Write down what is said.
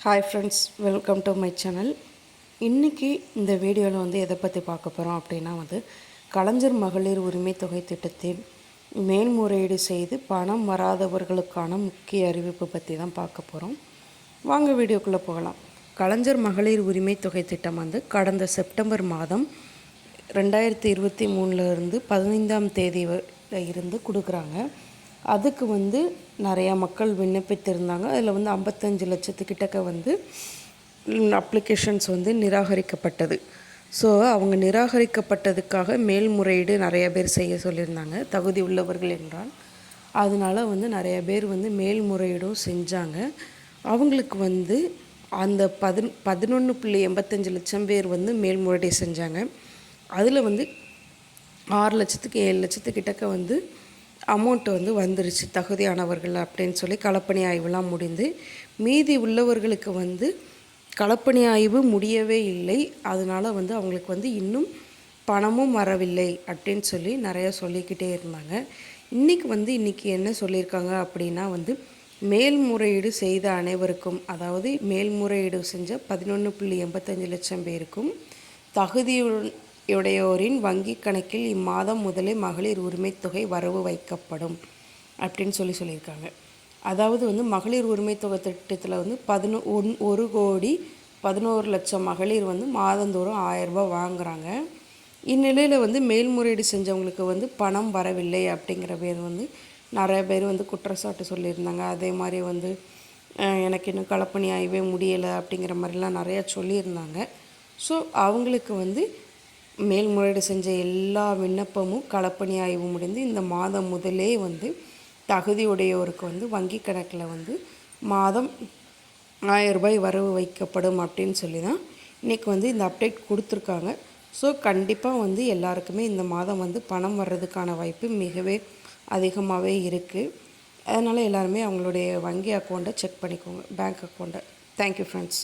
Hi friends, welcome to my channel. இன்றைக்கி இந்த வீடியோவில் எதை பற்றி பார்க்க போகிறோம் அப்படின்னா கலைஞர் மகளிர் உரிமை தொகை திட்டத்தில் மேல்முறையீடு செய்து பணம் வராதவர்களுக்கான முக்கிய அறிவிப்பு பற்றி தான் பார்க்க போகிறோம். வாங்க வீடியோக்குள்ளே போகலாம். கலைஞர் மகளிர் உரிமை தொகை திட்டம் கடந்த செப்டம்பர் மாதம் 2023 15ஆம் தேதி இருந்து கொடுக்குறாங்க. அதுக்கு நிறையா மக்கள் விண்ணப்பித்திருந்தாங்க. அதில் 55 லட்சத்துக்கிட்டக்க அப்ளிகேஷன்ஸ் நிராகரிக்கப்பட்டது. ஸோ அவங்க நிராகரிக்கப்பட்டதுக்காக மேல்முறையீடு நிறைய பேர் செய்ய சொல்லியிருந்தாங்க, தகுதி உள்ளவர்கள் என்றால். அதனால் நிறைய பேர் மேல்முறையீடும் செஞ்சாங்க. அவங்களுக்கு அந்த 11.85 லட்சம் பேர் மேல்முறையீடு செஞ்சாங்க. அதில் 6 லட்சத்துக்கு 7 லட்சத்துக்கிட்டக்க அமௌண்ட்டு வந்துருச்சு தகுதியானவர்கள் அப்படின்னு சொல்லி களப்பணி ஆய்வுலாம் முடிந்து, மீதி உள்ளவர்களுக்கு களப்பணி ஆய்வு முடியவே இல்லை. அதனால் அவங்களுக்கு இன்னும் பணமும் வரவில்லை அப்படின்னு சொல்லி நிறையா சொல்லிக்கிட்டே இருந்தாங்க. இன்றைக்கி என்ன சொல்லியிருக்காங்க அப்படின்னா மேல்முறையீடு செய்த அனைவருக்கும், அதாவது மேல்முறையீடு செஞ்ச 11.85 லட்சம் பேருக்கும் தகுதியுடையோரின் வங்கி கணக்கில் இம்மாதம் முதலே மகளிர் உரிமை தொகை வரவு வைக்கப்படும் அப்படின்னு சொல்லியிருக்காங்க. அதாவது மகளிர் உரிமை தொகை திட்டத்தில் 1,11,00,000 மகளிர் மாதந்தோறும் 1000 ரூபாய் வாங்குகிறாங்க. இந்நிலையில் மேல்முறையீடு செஞ்சவங்களுக்கு பணம் வரவில்லை அப்படிங்கிற பேர் நிறைய பேர் குற்றச்சாட்டு சொல்லியிருந்தாங்க. அதே மாதிரி எனக்கு இன்னும் களப்பணி ஆகவே முடியலை அப்படிங்கிற மாதிரிலாம் நிறையா சொல்லியிருந்தாங்க. ஸோ அவங்களுக்கு மேல்முறையீடு செஞ்ச எல்லா விண்ணப்பமும் களப்பணி ஆய்வு முடிந்து இந்த மாதம் முதலே தகுதியுடையோருக்கு வங்கி கணக்கில் மாதம் 1000 ரூபாய் வரவு வைக்கப்படும் அப்படின்னு சொல்லி தான் இன்றைக்கி இந்த அப்டேட் கொடுத்துருக்காங்க. ஸோ கண்டிப்பாக எல்லாருக்குமே இந்த மாதம் பணம் வர்றதுக்கான வாய்ப்பு மிகவே அதிகமாகவே இருக்குது. அதனால் எல்லாருமே அவங்களுடைய வங்கி அக்கௌண்ட்டை செக் பண்ணிக்கோங்க, பேங்க் அக்கௌண்ட்டை. Thank you friends.